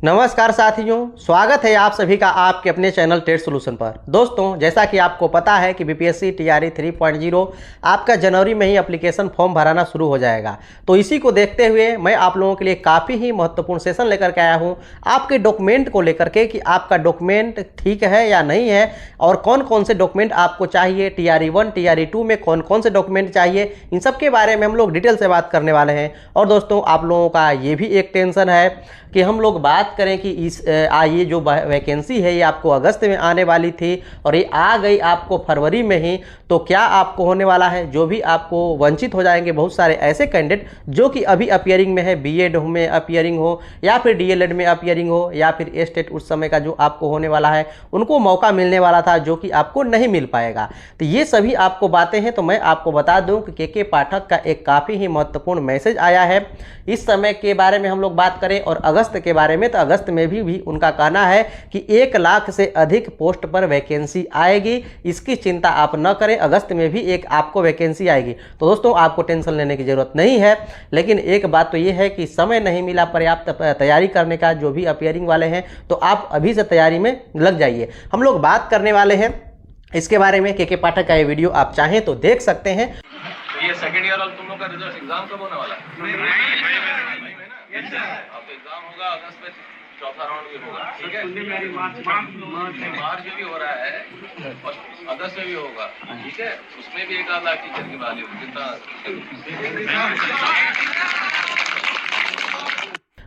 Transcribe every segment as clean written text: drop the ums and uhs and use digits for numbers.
नमस्कार साथियों, स्वागत है आप सभी का आपके अपने चैनल टेट सॉल्यूशन पर। दोस्तों, जैसा कि आपको पता है कि बीपीएससी टीआरई 3.0 आपका जनवरी में ही एप्लीकेशन फॉर्म भराना शुरू हो जाएगा। तो इसी को देखते हुए मैं आप लोगों के लिए काफ़ी ही महत्वपूर्ण सेशन लेकर के आया हूं आपके डॉक्यूमेंट को लेकर के कि आपका डॉक्यूमेंट ठीक है या नहीं है और कौन कौन से डॉक्यूमेंट आपको चाहिए, टीआरई 1 टीआरई 2 में कौन कौन से डॉक्यूमेंट चाहिए, इन सब के बारे में हम लोग डिटेल से बात करने वाले हैं। और दोस्तों, आप लोगों का ये भी एक टेंशन है कि हम लोग बात करें कि ये जो वैकेंसी है ये आपको अगस्त में आने वाली थी और ये आ गई आपको फरवरी में ही, तो क्या आपको होने वाला है। जो भी आपको वंचित हो जाएंगे बहुत सारे ऐसे कैंडिडेट जो कि अभी अपीयरिंग में है, बीएड में अपीयरिंग हो या फिर डीएलएड में अपीयरिंग हो या फिर एस्टेट उस समय का जो आपको होने वाला है, उनको मौका मिलने वाला था जो कि आपको नहीं मिल पाएगा। तो ये सभी आपको बातें हैं। तो मैं आपको बता दूं कि के पाठक का एक काफ़ी ही महत्वपूर्ण मैसेज आया है। इस समय के बारे में हम लोग बात करें और अगस्त के बारे में, तो अगस्त में भी उनका कहना है कि 1 लाख से अधिक पोस्ट पर वैकेंसी आएगी। इसकी चिंता आप न करें, अगस्त में भी एक आपको वैकेंसी आएगी। तो दोस्तों, आपको टेंशन लेने की जरूरत नहीं है। लेकिन एक बात तो ये है कि समय नहीं मिला पर्याप्त तैयारी करने का, जो भी अपीयरिंग वाले हैं, तो आप अभी से तैयारी में लग जाइए। हम लोग बात करने वाले हैं इसके बारे में। के पाठक का ये वीडियो आप चाहें तो देख सकते हैं। ये सेकंड ईयर वाला तुम लोग का रिजल्ट एग्जाम कब होने वाला है? मई में ना। अब एग्जाम होगा अगस्त में, चौथा राउंड भी होगा, ठीक है? मार्च में भी हो रहा है और अगस्त में भी होगा, ठीक है? उसमें भी 1 लाख टीचर की वैल्यू कितना।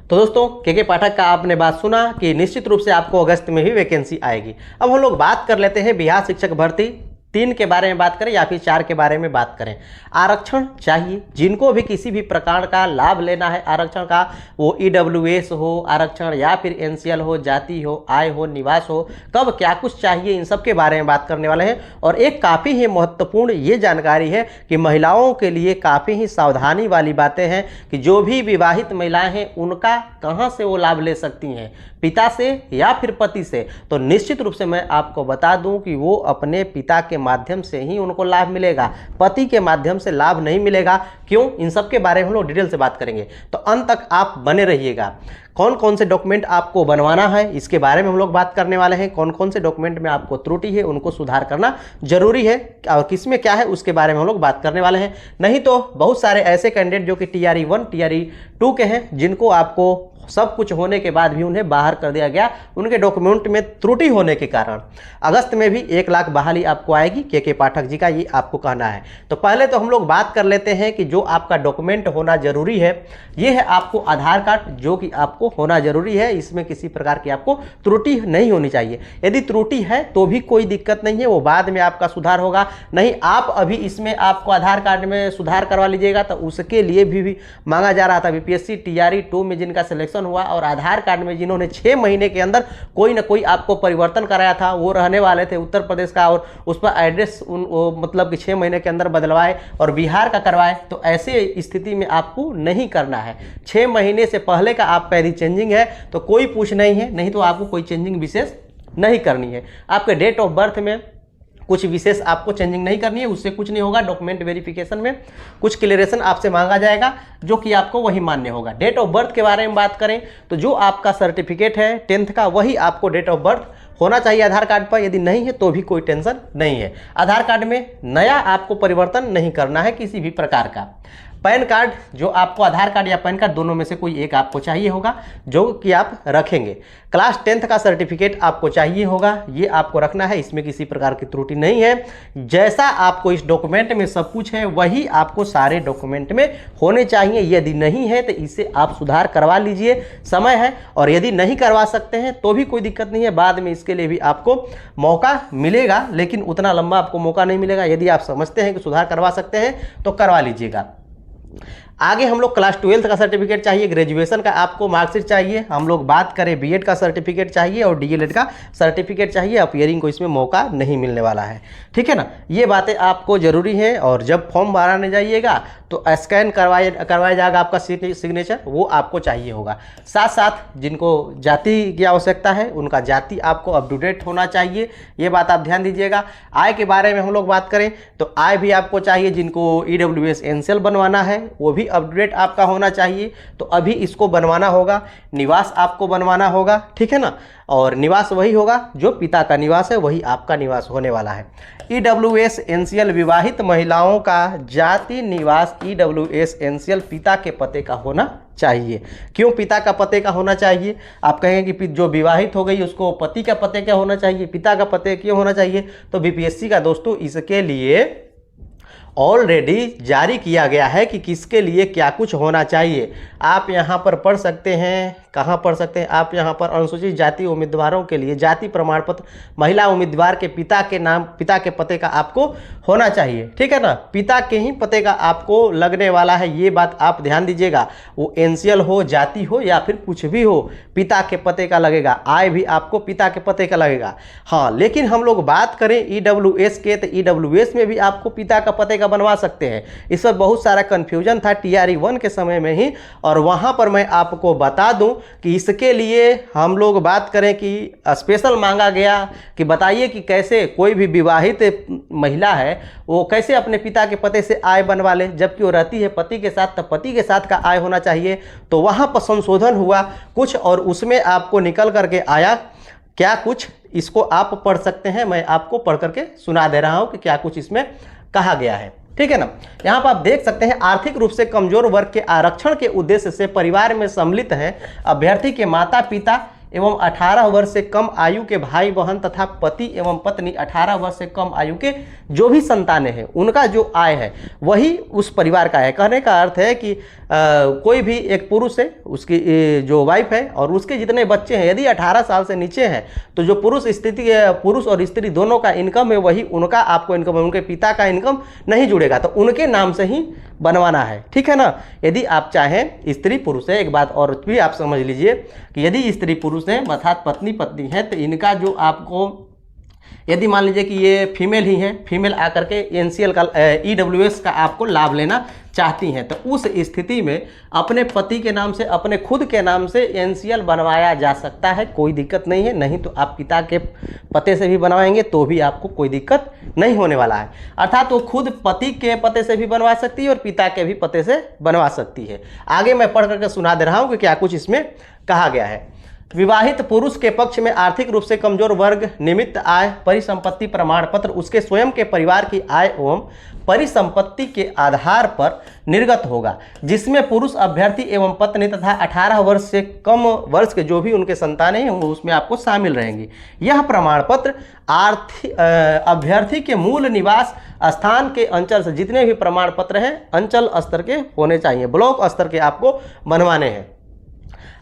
तो दोस्तों, के पाठक का आपने बात सुना कि निश्चित रूप से आपको अगस्त में ही वैकेंसी आएगी। अब हम लोग बात कर लेते हैं बिहार शिक्षक भर्ती 3 के बारे में बात करें या फिर 4 के बारे में बात करें। आरक्षण चाहिए जिनको भी किसी भी प्रकार का लाभ लेना है आरक्षण का, वो ईडब्ल्यूएस हो आरक्षण या फिर एनसीएल हो, जाति हो, आय हो, निवास हो, कब क्या कुछ चाहिए, इन सब के बारे में बात करने वाले हैं। और एक काफ़ी ही महत्वपूर्ण ये जानकारी है कि महिलाओं के लिए काफ़ी ही सावधानी वाली बातें हैं कि जो भी विवाहित महिलाएं हैं उनका कहाँ से वो लाभ ले सकती हैं, पिता से या फिर पति से। तो निश्चित रूप से मैं आपको बता दूं कि वो अपने पिता के माध्यम से ही उनको लाभ मिलेगा, पति के माध्यम से लाभ नहीं मिलेगा। क्यों, इन सब के बारे में हम लोग डिटेल से बात करेंगे, तो अंत तक आप बने रहिएगा। कौन कौन से डॉक्यूमेंट आपको बनवाना है इसके बारे में हम लोग बात करने वाले हैं। कौन कौन से डॉक्यूमेंट में आपको त्रुटि है उनको सुधार करना जरूरी है और किस में क्या है उसके बारे में हम लोग बात करने वाले हैं। नहीं तो बहुत सारे ऐसे कैंडिडेट जो कि टीआरई 1 टीआरई 2 के हैं, जिनको आपको सब कुछ होने के बाद भी उन्हें बाहर कर दिया गया उनके डॉक्यूमेंट में त्रुटि होने के कारण। अगस्त में भी 1 लाख बहाली आपको आएगी, के पाठक जी का ये आपको कहना है। तो पहले तो हम लोग बात कर लेते हैं कि जो आपका डॉक्यूमेंट होना जरूरी है, ये है आपको आधार कार्ड, जो कि आपको होना जरूरी है। इसमें किसी प्रकार की आपको त्रुटि नहीं होनी चाहिए। यदि त्रुटि है तो भी कोई दिक्कत नहीं है, वो बाद में आपका सुधार होगा। नहीं, आप अभी इसमें आपको आधार कार्ड में सुधार करवा लीजिएगा, तो उसके लिए भी मांगा जा रहा था। बीपीएससी टीआरई 2 में जिनका सिलेक्शन हुआ और आधार कार्ड में जिन्होंने 6 महीने के अंदर कोई ना कोई आपको परिवर्तन कराया था, वो रहने वाले थे उत्तर प्रदेश का और उस पर एड्रेस मतलब कि 6 महीने के अंदर बदलवाए और बिहार का करवाए, तो ऐसे स्थिति में आपको नहीं करना है। 6 महीने से पहले का आपका यदि चेंजिंग है तो कोई पूछ नहीं है, नहीं तो आपको कोई चेंजिंग विशेष नहीं करनी है। आपके डेट ऑफ बर्थ में कुछ विशेष आपको चेंजिंग नहीं करनी है, उससे कुछ नहीं होगा। डॉक्यूमेंट वेरिफिकेशन में कुछ क्लियरेशन आपसे मांगा जाएगा जो कि आपको वही मान्य होगा। डेट ऑफ बर्थ के बारे में बात करें तो जो आपका सर्टिफिकेट है 10th का, वही आपको डेट ऑफ बर्थ होना चाहिए आधार कार्ड पर। यदि नहीं है तो भी कोई टेंशन नहीं है। आधार कार्ड में नया आपको परिवर्तन नहीं करना है किसी भी प्रकार का। पैन कार्ड, जो आपको आधार कार्ड या पैन कार्ड दोनों में से कोई एक आपको चाहिए होगा, जो कि आप रखेंगे। क्लास 10th का सर्टिफिकेट आपको चाहिए होगा, ये आपको रखना है, इसमें किसी प्रकार की त्रुटि नहीं है। जैसा आपको इस डॉक्यूमेंट में सब कुछ है वही आपको सारे डॉक्यूमेंट में होने चाहिए। यदि नहीं है तो इसे आप सुधार करवा लीजिए, समय है। और यदि नहीं करवा सकते हैं तो भी कोई दिक्कत नहीं है, बाद में इसके लिए भी आपको मौका मिलेगा, लेकिन उतना लंबा आपको मौका नहीं मिलेगा। यदि आप समझते हैं कि सुधार करवा सकते हैं तो करवा लीजिएगा। आगे हम लोग क्लास 12th का सर्टिफिकेट चाहिए, ग्रेजुएशन का आपको मार्कशीट चाहिए। हम लोग बात करें बीएड का सर्टिफिकेट चाहिए और डीएलएड का सर्टिफिकेट चाहिए। अपीयरिंग को इसमें मौका नहीं मिलने वाला है, ठीक है ना। ये बातें आपको जरूरी है। और जब फॉर्म भराने जाइएगा तो स्कैन करवाया जाएगा आपका सिग्नेचर, वो आपको चाहिए होगा। साथ साथ जिनको जाति की आवश्यकता है उनका जाति आपको अप टू डेट होना चाहिए, ये बात आप ध्यान दीजिएगा। आय के बारे में हम लोग बात करें तो आय भी आपको चाहिए, जिनको EWS एनसीएल बनवाना है वो भी अप टू डेट आपका होना चाहिए, तो अभी इसको बनवाना होगा। निवास आपको बनवाना होगा, ठीक है ना, और निवास वही होगा जो पिता का निवास है, वही आपका निवास होने वाला है। EWS एनसीएल विवाहित महिलाओं का जाति निवास EWS एनसीएल पिता के पते का होना चाहिए। क्यों पिता का पते का होना चाहिए? आप कहेंगे कि जो विवाहित हो गई उसको पति का पते क्या होना चाहिए, पिता का पते क्यों होना चाहिए? तो बीपीएससी का दोस्तों इसके लिए ऑलरेडी जारी किया गया है कि किसके लिए क्या कुछ होना चाहिए। आप यहाँ पर पढ़ सकते हैं, कहाँ पढ़ सकते हैं आप यहाँ पर, अनुसूचित जाति उम्मीदवारों के लिए जाति प्रमाण पत्र महिला उम्मीदवार के पिता के नाम, पिता के पते का आपको होना चाहिए, ठीक है ना, पिता के ही पते का आपको लगने वाला है, ये बात आप ध्यान दीजिएगा। वो एनसीएल हो, जाति हो या फिर कुछ भी हो, पिता के पते का लगेगा। आय भी आपको पिता के पते का लगेगा। हाँ, लेकिन हम लोग बात करें EWS के, तो EWS में भी आपको पिता का पते का बनवा सकते हैं। इस पर बहुत सारा कन्फ्यूजन था TRE 1 के समय में ही, और वहाँ पर मैं आपको बता दूं कि इसके लिए हम लोग बात करें कि स्पेशल मांगा गया कि बताइए कि कैसे कोई भी विवाहित महिला है वो कैसे अपने पिता के पते से आय बनवा ले, जबकि वो रहती है पति के साथ, तो पति के साथ का आय होना चाहिए। तो वहाँ पर संशोधन हुआ कुछ, और उसमें आपको निकल करके आया क्या कुछ, इसको आप पढ़ सकते हैं, मैं आपको पढ़ करके सुना दे रहा हूँ कि क्या कुछ इसमें कहा गया है, ठीक है ना। यहाँ पर आप देख सकते हैं, आर्थिक रूप से कमजोर वर्ग के आरक्षण के उद्देश्य से परिवार में सम्मिलित हैं अभ्यर्थी के माता पिता एवं 18 वर्ष से कम आयु के भाई बहन तथा पति एवं पत्नी 18 वर्ष से कम आयु के जो भी संतानें हैं, उनका जो आय है वही उस परिवार का है। कहने का अर्थ है कि कोई भी एक पुरुष है, उसकी जो वाइफ है और उसके जितने बच्चे हैं, यदि 18 साल से नीचे हैं तो जो पुरुष और स्त्री दोनों का इनकम है वही उनका आपको इनकम है, उनके पिता का इनकम नहीं जुड़ेगा, तो उनके नाम से ही बनवाना है, ठीक है ना। यदि आप चाहें स्त्री पुरुष है, एक बात और भी आप समझ लीजिए कि यदि स्त्री पुरुष है अर्थात पत्नी पत्नी है, तो इनका जो आपको यदि मान लीजिए कि ये फीमेल ही है, फीमेल आकर के एनसीएल का EWS का आपको लाभ लेना चाहती हैं, तो उस स्थिति में अपने पति के नाम से, अपने खुद के नाम से एनसीएल बनवाया जा सकता है, कोई दिक्कत नहीं है। नहीं तो आप पिता के पते से भी बनवाएंगे तो भी आपको कोई दिक्कत नहीं होने वाला है। अर्थात वो खुद पति के पते से भी बनवा सकती है और पिता के भी पते से बनवा सकती है। आगे मैं पढ़ करके सुना दे रहा हूँ कि क्या कुछ इसमें कहा गया है। विवाहित पुरुष के पक्ष में आर्थिक रूप से कमजोर वर्ग निमित्त आय परिसंपत्ति प्रमाण पत्र उसके स्वयं के परिवार की आय एवं परिसंपत्ति के आधार पर निर्गत होगा, जिसमें पुरुष अभ्यर्थी एवं पत्नी तथा 18 वर्ष से कम वर्ष के जो भी उनके संतानें हैं वो उसमें आपको शामिल रहेंगी। यह प्रमाण पत्र अभ्यर्थी के मूल निवास स्थान के अंचल से, जितने भी प्रमाण पत्र हैं अंचल स्तर के होने चाहिए, ब्लॉक स्तर के आपको बनवाने हैं।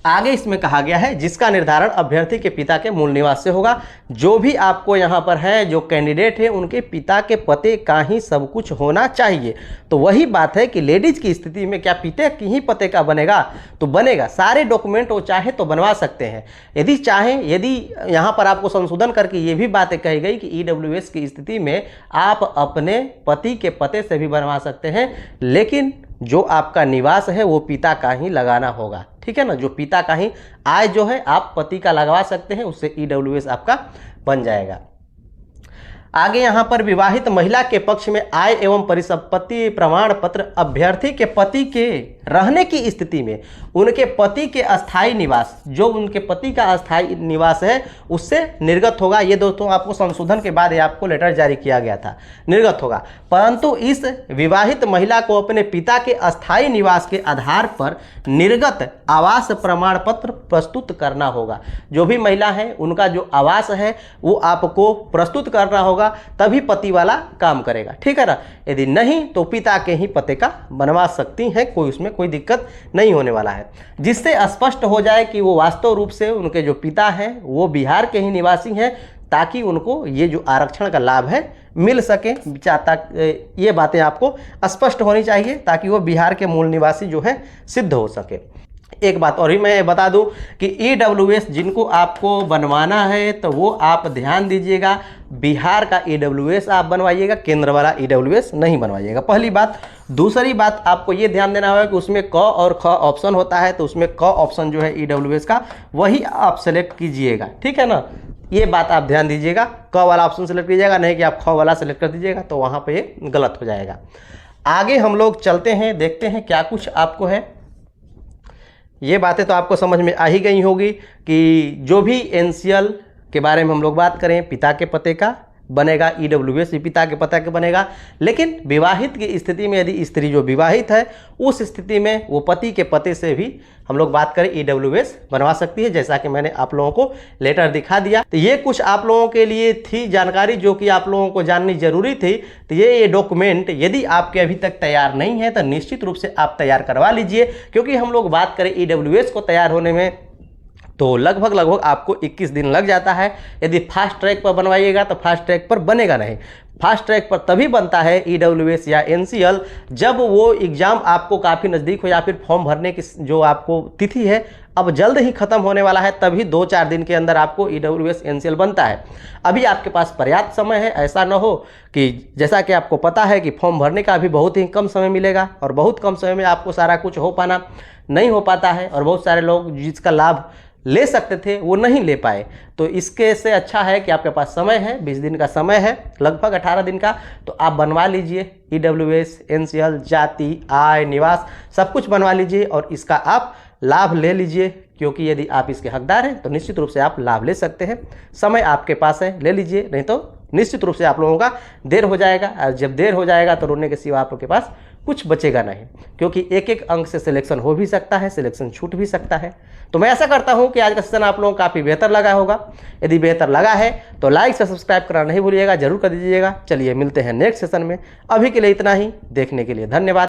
आगे इसमें कहा गया है जिसका निर्धारण अभ्यर्थी के पिता के मूल निवास से होगा। जो भी आपको यहाँ पर है, जो कैंडिडेट है, उनके पिता के पते का ही सब कुछ होना चाहिए। तो वही बात है कि लेडीज की स्थिति में क्या पिता की ही पते का बनेगा? तो बनेगा, सारे डॉक्यूमेंट वो चाहे तो बनवा सकते हैं। यदि चाहें, यदि यहाँ पर आपको संशोधन करके ये भी बातें कही गई कि EWS की स्थिति में आप अपने पति के पते से भी बनवा सकते हैं, लेकिन जो आपका निवास है वो पिता का ही लगाना होगा, ठीक है ना। जो पिता का ही आय जो है आप पति का लगवा सकते हैं, उससे EWS आपका बन जाएगा। आगे यहाँ पर विवाहित महिला के पक्ष में आय एवं परिसंपत्ति प्रमाण पत्र अभ्यर्थी के पति के रहने की स्थिति में उनके पति के अस्थायी निवास, जो उनके पति का अस्थायी निवास है, उससे निर्गत होगा। ये दोस्तों आपको संशोधन के बाद आपको लेटर जारी किया गया था, निर्गत होगा। परंतु इस विवाहित महिला को अपने पिता के अस्थायी निवास के आधार पर निर्गत आवास प्रमाण पत्र प्रस्तुत करना होगा। जो भी महिला है उनका जो आवास है वो आपको प्रस्तुत करना होगा, तभी पति वाला काम करेगा, ठीक है ना। यदि नहीं तो पिता के ही पते का बनवा सकती हैं, कोई उसमें कोई दिक्कत नहीं होने वाला है। जिससे स्पष्ट हो जाए कि वो वास्तव रूप से उनके जो पिता हैं वो बिहार के ही निवासी हैं, ताकि उनको ये जो आरक्षण का लाभ है मिल सके। ये बातें आपको स्पष्ट होनी चाहिए ताकि वो बिहार के मूल निवासी जो है सिद्ध हो सके। एक बात और ही मैं बता दूं कि EWS जिनको आपको बनवाना है तो वो आप ध्यान दीजिएगा, बिहार का EWS आप बनवाइएगा, केंद्र वाला EWS नहीं बनवाइएगा, पहली बात। दूसरी बात आपको ये ध्यान देना होगा कि उसमें क और ख ऑप्शन होता है, तो उसमें क ऑप्शन जो है EWS का वही आप सेलेक्ट कीजिएगा, ठीक है ना। ये बात आप ध्यान दीजिएगा, क वाला ऑप्शन सेलेक्ट कीजिएगा, नहीं कि आप ख वाला सेलेक्ट कर दीजिएगा तो वहाँ पे ये गलत हो जाएगा। आगे हम लोग चलते हैं, देखते हैं क्या कुछ आपको है। ये बातें तो आपको समझ में आ ही गई होगी कि जो भी NCL के बारे में हम लोग बात करें, पिता के पते का बनेगा, EWS भी पिता के पता के बनेगा। लेकिन विवाहित की स्थिति में यदि स्त्री जो विवाहित है उस स्थिति में वो पति के पते से भी हम लोग बात करें EWS बनवा सकती है, जैसा कि मैंने आप लोगों को लेटर दिखा दिया। तो ये कुछ आप लोगों के लिए थी जानकारी जो कि आप लोगों को जाननी जरूरी थी। तो ये डॉक्यूमेंट यदि आपके अभी तक तैयार नहीं है तो निश्चित रूप से आप तैयार करवा लीजिए, क्योंकि हम लोग बात करें EWS को तैयार होने में तो लगभग आपको 21 दिन लग जाता है। यदि फास्ट ट्रैक पर बनवाइएगा तो फास्ट ट्रैक पर बनेगा नहीं। फास्ट ट्रैक पर तभी बनता है EWS या NCL जब वो एग्ज़ाम आपको काफ़ी नज़दीक हो या फिर फॉर्म भरने की जो आपको तिथि है अब जल्द ही ख़त्म होने वाला है, तभी 2-4 दिन के अंदर आपको EWS NCL बनता है। अभी आपके पास पर्याप्त समय है, ऐसा ना हो कि जैसा कि आपको पता है कि फॉर्म भरने का अभी बहुत ही कम समय मिलेगा और बहुत कम समय में आपको सारा कुछ हो पाना नहीं हो पाता है, और बहुत सारे लोग जिसका लाभ ले सकते थे वो नहीं ले पाए। तो इसके से अच्छा है कि आपके पास समय है, 20 दिन का समय है, लगभग 18 दिन का, तो आप बनवा लीजिए EWS NCL, जाति, आय, निवास सब कुछ बनवा लीजिए और इसका आप लाभ ले लीजिए, क्योंकि यदि आप इसके हकदार हैं तो निश्चित रूप से आप लाभ ले सकते हैं। समय आपके पास है, ले लीजिए, नहीं तो निश्चित रूप से आप लोगों का देर हो जाएगा, और जब देर हो जाएगा तो रोने के सिवा आप लोगों के पास कुछ बचेगा नहीं, क्योंकि एक एक अंक से सिलेक्शन हो भी सकता है, सिलेक्शन छूट भी सकता है। तो मैं ऐसा करता हूं कि आज का सेशन आप लोगों को काफ़ी बेहतर लगा होगा। यदि बेहतर लगा है तो लाइक से सब्सक्राइब करना नहीं भूलिएगा, जरूर कर दीजिएगा। चलिए मिलते हैं नेक्स्ट सेशन में, अभी के लिए इतना ही। देखने के लिए धन्यवाद।